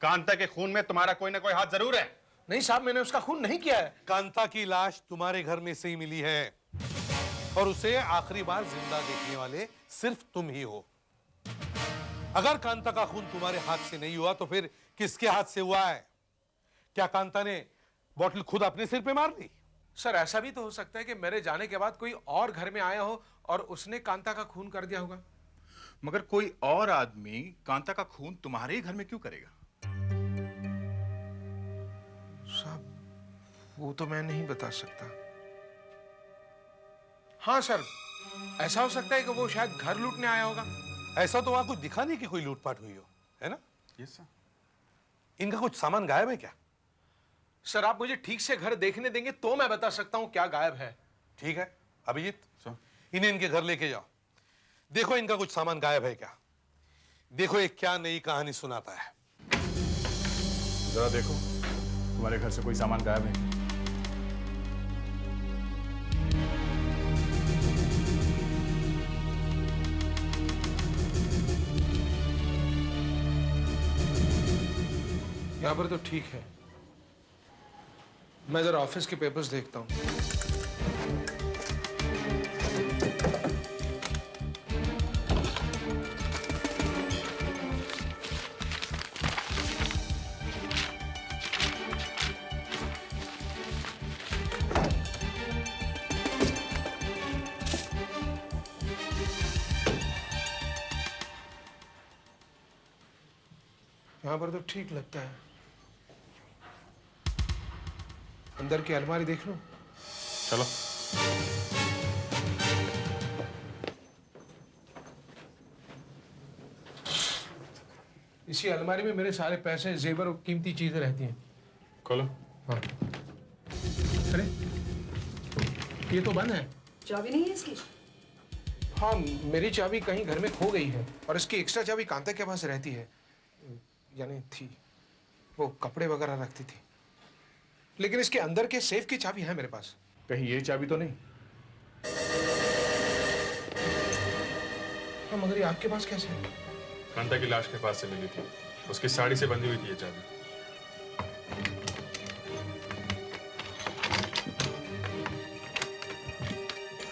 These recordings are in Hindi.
कांता के खून में तुम्हारा कोई ना कोई हाथ जरूर है। नहीं साहब, मैंने उसका खून नहीं किया है। कांता की लाश तुम्हारे घर में से ही मिली है और उसे आखिरी बार जिंदा देखने वाले सिर्फ तुम ही हो। अगर कांता का खून तुम्हारे हाथ से नहीं हुआ तो फिर किसके हाथ से हुआ है? क्या कांता ने बॉटल खुद अपने सिर पे मार ली? सर ऐसा भी तो हो सकता है कि मेरे जाने के बाद कोई और घर में आया हो और उसने कांता का खून कर दिया होगा। मगर कोई और आदमी कांता का खून तुम्हारे ही घर में क्यों करेगा? साहब वो तो मैं नहीं बता सकता। हाँ सर, ऐसा हो सकता है कि वो शायद घर लूटने आया होगा। ऐसा तो वहां कुछ दिखा नहीं कि कोई लूटपाट हुई हो, है ना? Yes sir. इनका कुछ सामान गायब है क्या? सर आप मुझे ठीक से घर देखने देंगे तो मैं बता सकता हूं क्या गायब है। ठीक है अभिजीत, सर। इन्हें इनके घर लेके जाओ। देखो इनका कुछ सामान गायब है क्या। देखो ये क्या नई कहानी सुनाता है। जरा देखो तुम्हारे घर से कोई सामान गायब है। यहां पर तो ठीक है। मैं जरा ऑफिस के पेपर्स देखता हूं। यहां पर तो ठीक लगता है। अंदर की अलमारी देख लो। चलो। इसी अलमारी में मेरे सारे पैसे, जेवर और कीमती चीजें रहती हैं। खोलो। हाँ। अरे ये तो बंद है। चाबी नहीं है इसकी? हाँ मेरी चाबी कहीं घर में खो गई है और इसकी एक्स्ट्रा चाबी कांता के पास रहती है, यानी थी। वो कपड़े वगैरह रखती थी। लेकिन इसके अंदर के सेफ की चाबी है मेरे पास। कहीं ये चाबी तो नहीं? हाँ मगर ये आपके पास कैसे है? कांता की लाश के पास से मिली थी, उसकी साड़ी से बंधी हुई थी ये चाबी।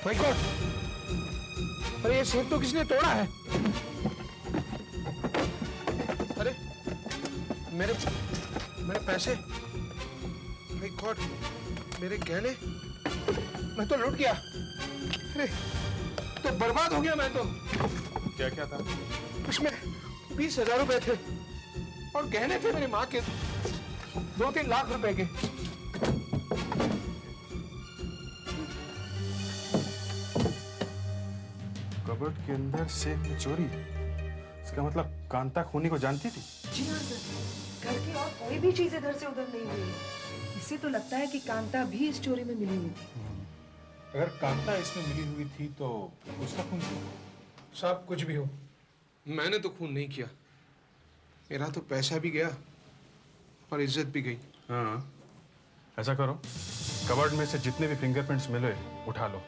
My God! अरे ये सेफ तो किसने तोड़ा है? अरे मेरे पैसे, माय गॉड, मेरे गहने, मैं तो लूट गया। अरे तो बर्बाद हो गया मैं तो। क्या क्या था? उसमें 20,000 रुपए थे और गहने थे मेरी माँ के 2-3 लाख रुपए के। कबर्ड के अंदर सेफ में चोरी। इसका मतलब कांता खूनी को जानती थी। जी हाँ सर, घर की और कोई भी चीज इधर से उधर नहीं हुई है। इससे तो लगता है कि कांता भी इस चोरी में मिली हुई थी। अगर कांता इसमें मिली हुई थी तो उसका खून क्यों? साहब कुछ भी हो, मैंने तो खून नहीं किया। मेरा तो पैसा भी गया और इज्जत भी गई। हाँ, ऐसा करो, कबर्ड में से जितने भी फिंगरप्रिंट्स मिले उठा लो।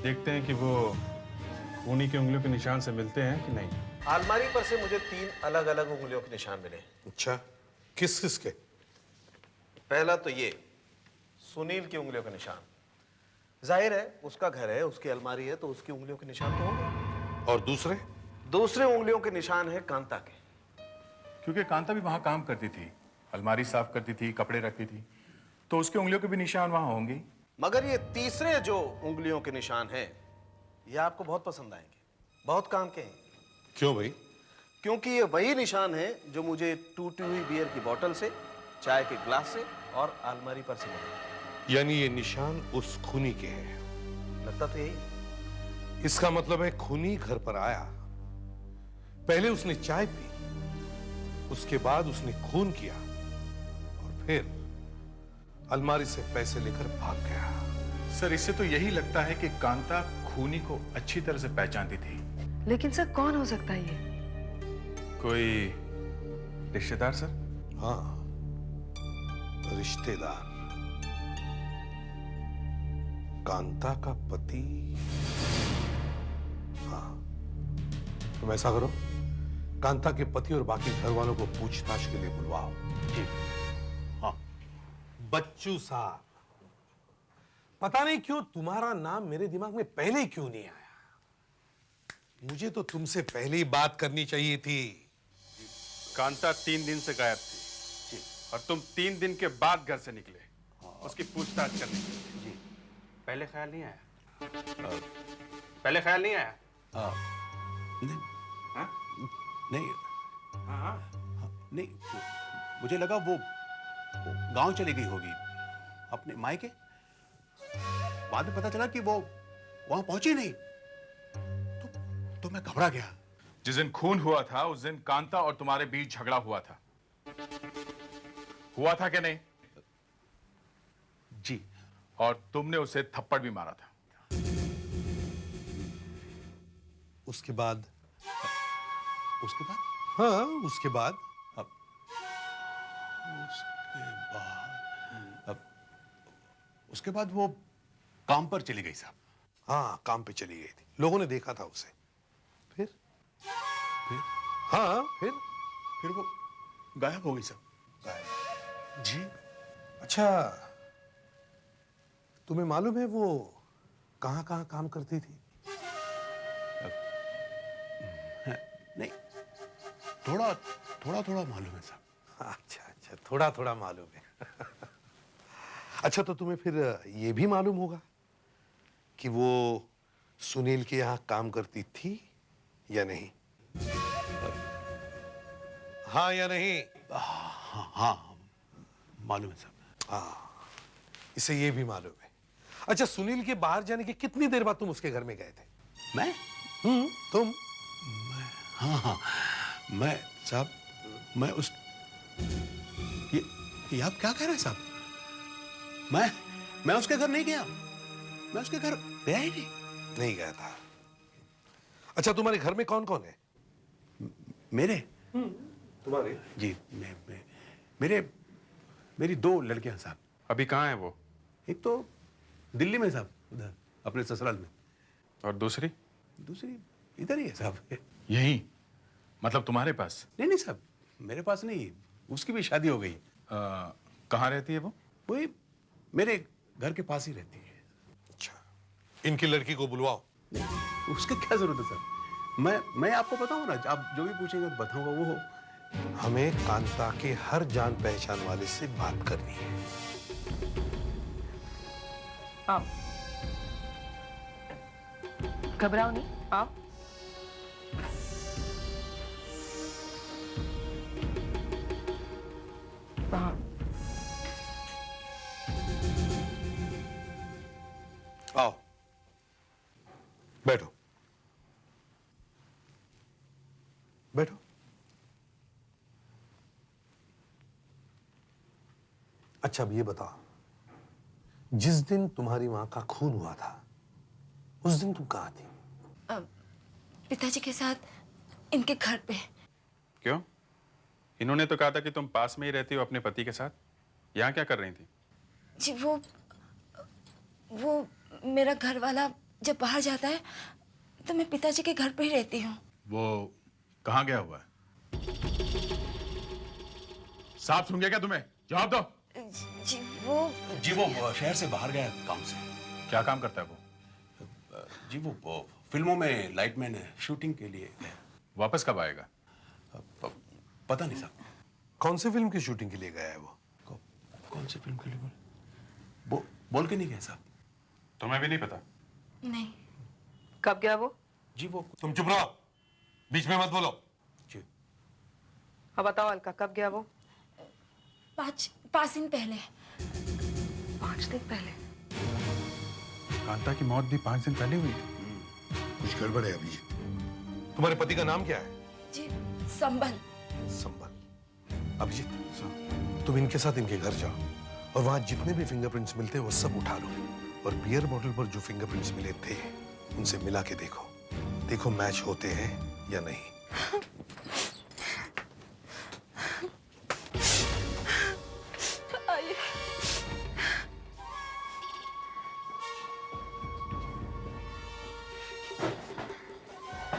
देखते हैं कि वो खूनी की उंगलियों के निशान से मिलते हैं कि नहीं। अलमारी पर से मुझे 3 अलग अलग उंगलियों के निशान मिले। अच्छा, किस किस के? पहला तो ये सुनील की उंगलियों के निशान। जाहिर है उसका घर है, उसकी अलमारी है, तो उसकी उंगलियों के निशान तो होंगे। और दूसरे? दूसरे उंगलियों के निशान है कांता के। क्योंकि कांता भी वहां काम करती थी, अलमारी साफ करती थी, कपड़े रखती थी, तो उसकी उंगलियों के भी निशान वहां होंगे। मगर ये तीसरे जो उंगलियों के निशान हैं, ये आपको बहुत पसंद आएंगे, बहुत काम के हैं। क्यों भाई? क्योंकि ये वही निशान है जो मुझे टूटी हुई बियर की बोतल से, चाय के ग्लास से और अलमारी पर से मिले। यानी ये निशान उस खूनी के हैं। लगता तो यही। इसका मतलब है खूनी घर पर आया, पहले उसने चाय पी, उसके बाद उसने खून किया और फिर अलमारी से पैसे लेकर भाग गया। सर इससे तो यही लगता है कि कांता खूनी को अच्छी तरह से पहचानती थी। लेकिन सर कौन हो सकता है ये? कोई रिश्तेदार सर? हाँ, रिश्तेदार। कांता का पति। हाँ, तुम ऐसा करो, कांता के पति और बाकी घर वालों को पूछताछ के लिए बुलवाओ। जी हाँ। बच्चू साहब, पता नहीं क्यों तुम्हारा नाम मेरे दिमाग में पहले क्यों नहीं आया। मुझे तो तुमसे पहले ही बात करनी चाहिए थी। कांता 3 दिन से गायब थी और तुम 3 दिन के बाद घर से निकले उसकी पूछताछ करने के लिए। जी पहले ख्याल नहीं आया। पहले ख्याल नहीं आया। नहीं हाँ? नहीं हाँ नहीं, मुझे लगा वो गांव चली गई होगी अपने मायके। बाद में पता चला कि वो वहां पहुंची नहीं, तो मैं घबरा गया। जिस दिन खून हुआ था उस दिन कांता और तुम्हारे बीच झगड़ा हुआ था क्या नहीं? जी। और तुमने उसे थप्पड़ भी मारा था। उसके बाद उसके बाद हाँ, उसके बाद उसके बाद वो काम पर चली गई साहब। हाँ, काम पे चली गई थी, लोगों ने देखा था उसे। फिर हाँ, फिर वो गायब हो गई साहब। गायब। जी। अच्छा, तुम्हें मालूम है वो कहाँ कहाँ काम करती थी? नहीं, थोड़ा थोड़ा थोड़ा मालूम है साहब। अच्छा अच्छा, थोड़ा थोड़ा मालूम है। अच्छा, तो तुम्हें फिर ये भी मालूम होगा कि वो सुनील के यहाँ काम करती थी या नहीं? हाँ या नहीं? हाँ हाँ, मालूम है साहब। हाँ, इसे ये भी मालूम है। अच्छा, सुनील के बाहर जाने के कितनी देर बाद तुम उसके घर में गए थे? मैं तुम? हाँ हाँ, मैं साहब, मैं उस ये आप क्या कह रहे हैं साहब? मैं उसके घर नहीं गया। मैं उसके घर गया ही नहीं गया था। अच्छा, तुम्हारे घर में कौन कौन है? मेरे तुम्हारे? जी, मेरी 2 लड़कियां साहब। अभी कहाँ है वो? एक तो दिल्ली में साहब, उधर अपने ससुराल में। और दूसरी? दूसरी इधर ही है साहब। यही मतलब तुम्हारे पास? नहीं साहब, मेरे पास नहीं, उसकी भी शादी हो गई। कहाँ रहती है वो? वही मेरे घर के पास ही रहती है। अच्छा, इनकी लड़की को बुलवाओ। नहीं, उसका क्या जरूरत है साहब? मैं आपको बताऊंगा ना, आप जो भी पूछेंगे तो बताऊंगा। वो हमें कांता के हर जान पहचान वाले से बात करनी है। आओ, घबराओ नहीं, आओ। वहाँ आओ, बैठो बैठो। अच्छा, अब ये बताओ, जिस दिन तुम्हारी मां का खून हुआ था उस दिन तुम कहाँ थी? पिताजी के साथ इनके घर पे। क्यों? इन्होंने तो कहा था कि तुम पास में ही रहती हो अपने पति के साथ। यहाँ क्या कर रही थी? जी वो मेरा घर वाला जब बाहर जाता है तो मैं पिताजी के घर पे ही रहती हूँ। वो कहाँ गया हुआ है? साफ सुन गया क्या तुम्हें? जवाब दो। जी वो शहर से बाहर गया काम से। क्या काम करता है वो? जी, वो फिल्मों में लाइटमैन है, शूटिंग के लिए गया। वापस कब आएगा? पता नहीं साहब। कौन सी फिल्म की शूटिंग के लिए गया है वो? कौन सी फिल्म के लिए बोल के नहीं गया साहब। तुम्हें भी नहीं पता? नहीं। कब गया वो? जी वो तुम चुप रहो, बीच में मत बोलो। जी, अब बताओ अलका, कब गया वो? 5 दिन पहले। 5 दिन पहले? कांता की मौत भी 5 दिन पहले हुई थी। कुछ गड़बड़ है अभिजीत। तुम्हारे पति का नाम क्या है? जी संभल। संभल। अभिजीत, तुम इनके साथ इनके घर जाओ और वहां जितने भी फिंगरप्रिंट्स मिलते हैं वो सब उठा लो, और बियर बॉटल पर जो फिंगरप्रिंट्स मिले थे उनसे मिला के देखो मैच होते हैं या नहीं।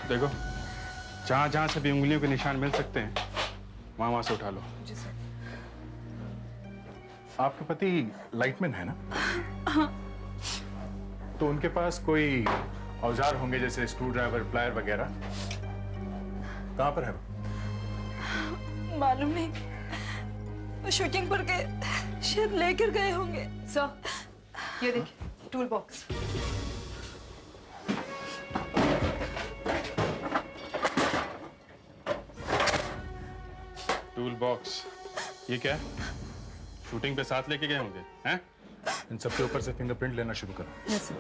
देखो, जहां जहां से भी उंगलियों के निशान मिल सकते हैं वहां वहां से उठा लो। जी सर। आपके पति लाइटमैन है ना? तो उनके पास कोई औजार होंगे जैसे स्क्रू ड्राइवर, प्लायर वगैरह। कहाँ पर है वो? मालूम नहीं, वो शूटिंग पर गए, शायद लेकर गए होंगे। सर, ये देखिए टूल बॉक्स। टूल बॉक्स, ये क्या है? शूटिंग पे साथ लेके गए होंगे हैं? इन सबके ऊपर से फिंगरप्रिंट लेना शुरू करो। Yes sir.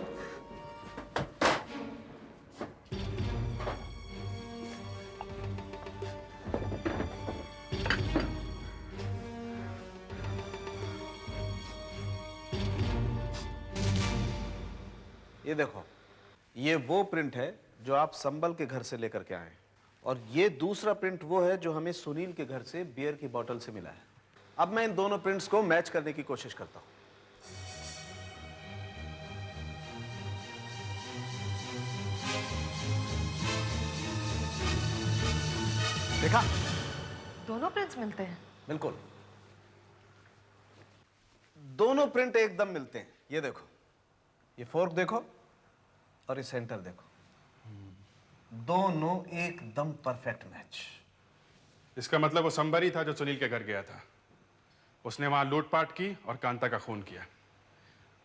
ये देखो, ये वो प्रिंट है जो आप संबल के घर से लेकर के आए हैं, और ये दूसरा प्रिंट वो है जो हमें सुनील के घर से बियर की बोतल से मिला है। अब मैं इन दोनों प्रिंट्स को मैच करने की कोशिश करता हूं। देखा? दोनों प्रिंट्स मिलते हैं। बिल्कुल, दोनों प्रिंट एकदम मिलते हैं। ये देखो, ये फोर्क देखो और ये सेंटर देखो, दोनों एकदम परफेक्ट मैच। इसका मतलब वो संबर ही था जो सुनील के घर गया था। उसने वहां लूटपाट की और कांता का खून किया।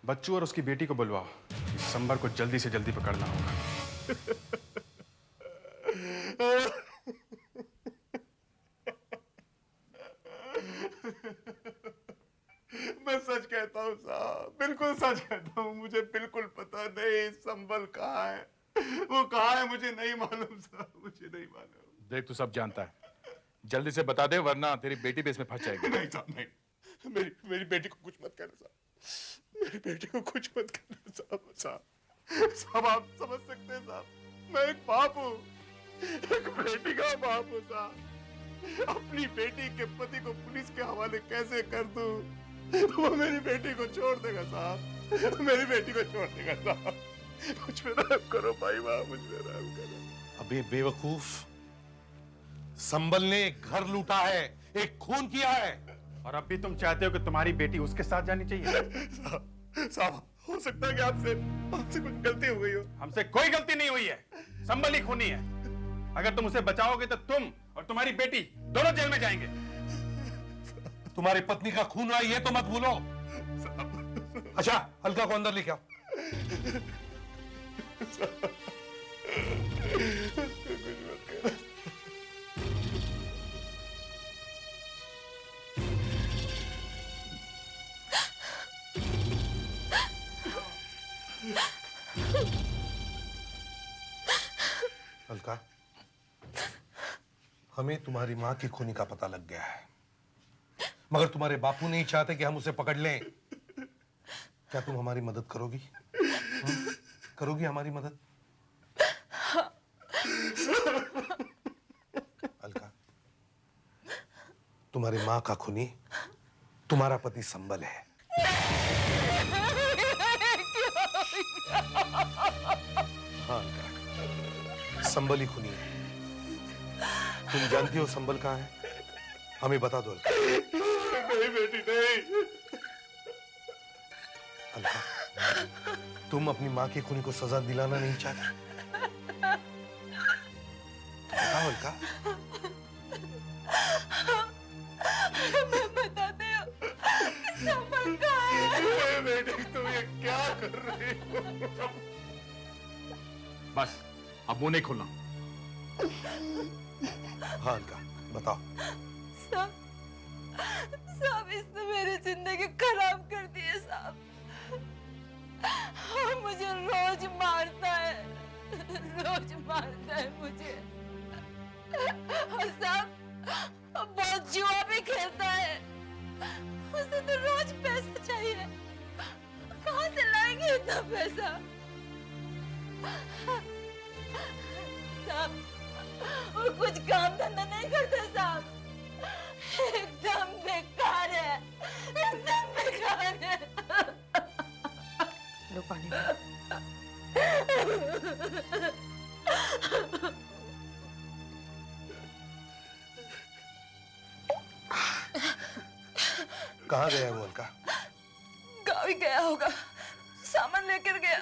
बच्चू और उसकी बेटी को बुलवाओ, इस संबर को जल्दी से जल्दी पकड़ना होगा। मैं सच कहता हूँ साहब, बिल्कुल सच कहता हूँ। मुझे बिल्कुल पता नहीं संबल कहाँ है, वो कहाँ है मुझे नहीं मालूम साहब, मुझे नहीं मालूम। देख, तू सब जानता है, जल्दी से बता दे वरना तेरी बेटी भी इसमें फंस जाएगी। नहीं साहब, नहीं, मेरी बेटी को कुछ मत करना साहब, मेरी बेटी को कुछ मत करना साहब। साहब आप समझ सकते हैं साहब, मैं एक बाप हूँ, एक बेटी का बाप हूँ साहब। अपनी बेटी के पति को पुलिस के हवाले कैसे कर दूं? वो मेरी बेटी को छोड़ देगा साहब, मेरी बेटी को छोड़ देगा साहब। मुझ पे रहम करो भाई, वाह मुझ पे रहम करो। अबे बेवकूफ, संबल ने एक घर लूटा है, एक खून किया है, और अब भी तुम चाहते हो कि तुम्हारी बेटी उसके साथ जानी चाहिए? साहब हो सकता है कि आपसे कुछ गलती हो गई हो। हमसे कोई गलती नहीं हुई है, संबल ही खूनी है। अगर तुम उसे बचाओगे तो तुम और तुम्हारी बेटी दोनों जेल में जाएंगे। तुम्हारी पत्नी का खून हुआ ये तो मत भूलो। अच्छा, अलका को अंदर लेके आओ। अलका, हमें तुम्हारी मां की खूनी का पता लग गया है, मगर तुम्हारे बापू नहीं चाहते कि हम उसे पकड़ लें। क्या तुम हमारी मदद करोगी? करोगी हमारी मदद? अलका, तुम्हारी मां का खूनी तुम्हारा पति संबल है। हाँ अलका, संबल ही खूनी है। तुम जानती हो संबल कहाँ है? हमें बता दो अलका। मेरी बेटी नहीं। अलका, तुम अपनी माँ की खूनी को सजा दिलाना नहीं चाहती? बताओ अलका। मैं बताती हूँ, संबल कहाँ है? बेटी तुम ये क्या कर रही हो? बस अब मुंह नहीं खोलना। हाँ अलका, बताओ। साहब इसने मेरी जिंदगी खराब कर दी है साहब। मुझे रोज मारता है, रोज मारता है मुझे। और साहब बहुत जुआ भी खेलता है। उसे तो रोज पैसा चाहिए, कहाँ से लाएंगे इतना पैसा? साहब वो कुछ काम धंधा नहीं करता साहब, एकदम बेकार है, एकदम बेकार है। लो पानी। कहाँ गया है वो अलका? गाँव ही गया होगा, सामान लेकर गया।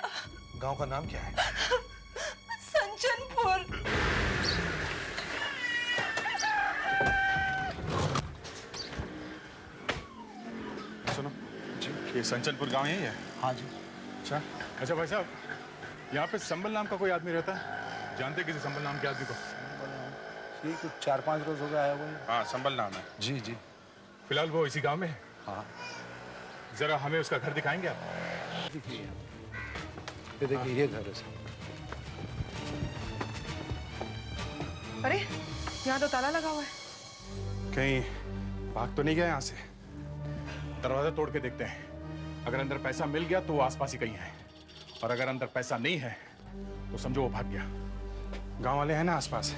गांव का नाम क्या है? संचनपुर। सुनो जी, ये संचनपुर गांव यही है? हाँ जी। अच्छा अच्छा भाई साहब, यहाँ पे संबल नाम का कोई आदमी रहता है? जानते किसी संबल नाम के आदमी को? ये कुछ 4-5 रोज हो गया है वो। हाँ संबल नाम है। जी जी। फिलहाल वो इसी गांव में है। हाँ। जरा हमें उसका घर दिखाएंगे आप? देखिए ये देखिए, ये घर है सर। अरे यहाँ तो ताला लगा हुआ है। कहीं भाग तो नहीं गया यहाँ से? दरवाजा तोड़ के देखते हैं, अगर अंदर पैसा मिल गया तो वो आसपास ही कहीं है, और अगर अंदर पैसा नहीं है तो समझो वो भाग गया। गांव वाले हैं ना आसपास,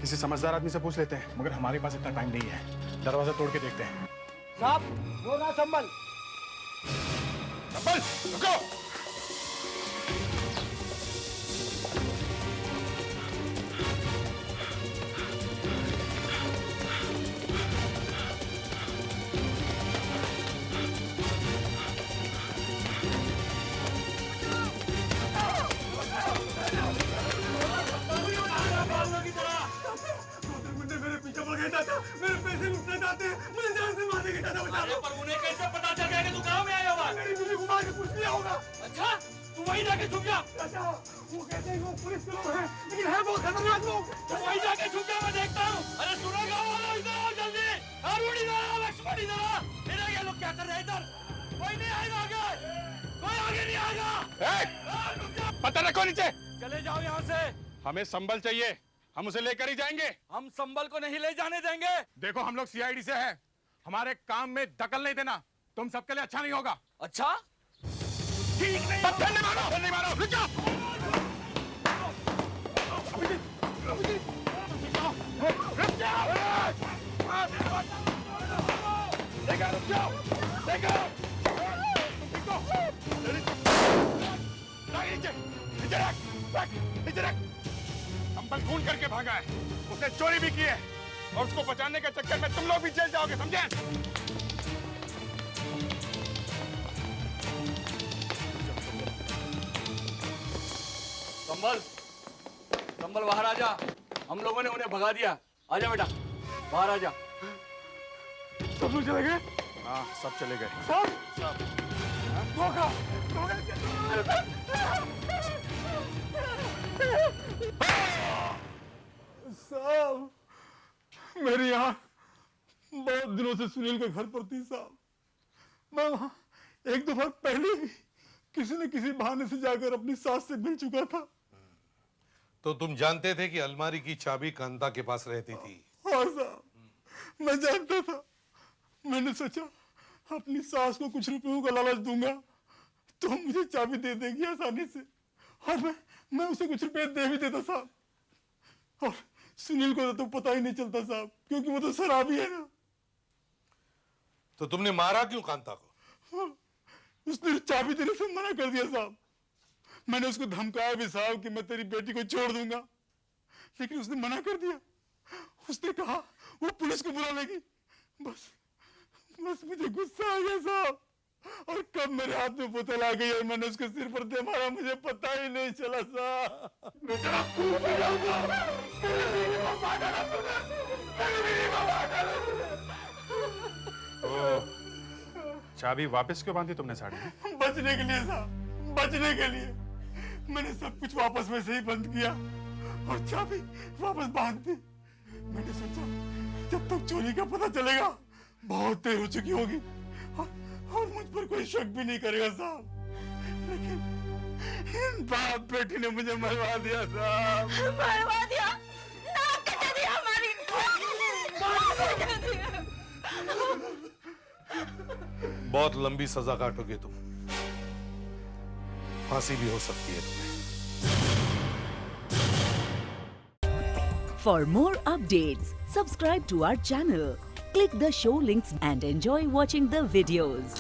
किसी समझदार आदमी से पूछ लेते हैं, मगर हमारे पास इतना टाइम नहीं है। दरवाजा तोड़ के देखते हैं। साहब वो ना संभल। संभल, रुको। मेरे पैसे लुटना चाहते हैं, मुझे जान से मारने की चाहता है। पर उन्हें कैसे पता चल गया कि तू गांव में आया हुआ है? मुझे घुमा के कुछ लिया होगा। अच्छा तू वहीं जाके छुप जा। अच्छा वो कहते हैं वो पुलिस के लोग हैं, लेकिन है बहुत खतरनाक लोग। तू वहीं जाके छुप जा, मैं देखता हूँ। अरे सुनो गाँव वालों, इधर आओ जल्दी। अरुण इधर आओ, लक्ष्मण इधर आओ। इधर ये लोग क्या कर रहे हैं इधर? कोई नहीं आएगा आगे, कोई आगे नहीं आएगा। पता रखो नीचे। चले जाओ यहाँ से। हमें संबल चाहिए, हम उसे लेकर ही जाएंगे। हम संबल को नहीं ले जाने देंगे। देखो हम लोग सीआईडी से हैं, हमारे काम में दखल नहीं देना, तुम सबके लिए अच्छा नहीं होगा। अच्छा ठीक नहीं। पत्थर नहीं मारो, पत्थर नहीं मारो, रुक जाओ। रुक जाओ, रुक जाओ, देखो, नीचे रख, नीचे रख। संबल खून करके भागा है, उसने चोरी भी की है, और उसको बचाने के चक्कर में तुम लोग भी जेल जाओगे, समझे? संबल, संबल बाहर आ जा। हम लोगों ने उन्हें भगा दिया। आजा बेटा, बाहर आ जा। सब लोग चले गए? हाँ सब चले गए। सब धोखा, साहब मेरी यहाँ बहुत दिनों से सुनील के घर पर थी साहब। मैं वहाँ एक दफा पहले भी किसी न किसी बहाने से जाकर अपनी सास से मिल चुका था। तो तुम जानते थे कि अलमारी की चाबी कांता के पास रहती थी? हाँ साहब, मैं जानता था। मैंने सोचा अपनी सास को कुछ रुपयों का लालच दूंगा तो मुझे चाबी दे देगी आसानी से, और मैं उसे कुछ रुपए दे भी देता साहब। और सुनील को तो पता ही नहीं चलता साहब, क्योंकि वो तो शराबी है ना। तो तुमने मारा क्यों कांता को? हाँ, उसने चाबी देने से मना कर दिया साहब। मैंने उसको धमकाया भी साहब कि मैं तेरी बेटी को छोड़ दूंगा, लेकिन उसने मना कर दिया। उसने कहा वो पुलिस को बुला लेगी। बस मुझे गुस्सा आ गया साहब, और कब मेरे हाथ में बोतल आ गई और मैंने उसके सिर पर दे मारा मुझे पता ही नहीं चला साहब। चाबी वापस क्यों बांधी तुमने साड़ी में? बचने के लिए साहब, बचने के लिए मैंने सब कुछ वापस में से ही बंद किया और चाबी वापस बांध दी। मैंने सोचा जब तक चोरी का पता चलेगा बहुत देर हो चुकी होगी और मुझ पर कोई शक भी नहीं करेगा साहब, लेकिन इन बाप बेटी ने मुझे मरवा दिया साहब। मरवा दिया? नाक कटा दिया हमारी। बहुत लंबी सजा काटोगे तुम, फांसी भी हो सकती है तुम्हें। For more updates, subscribe to our channel, click the show links and enjoy watching the videos.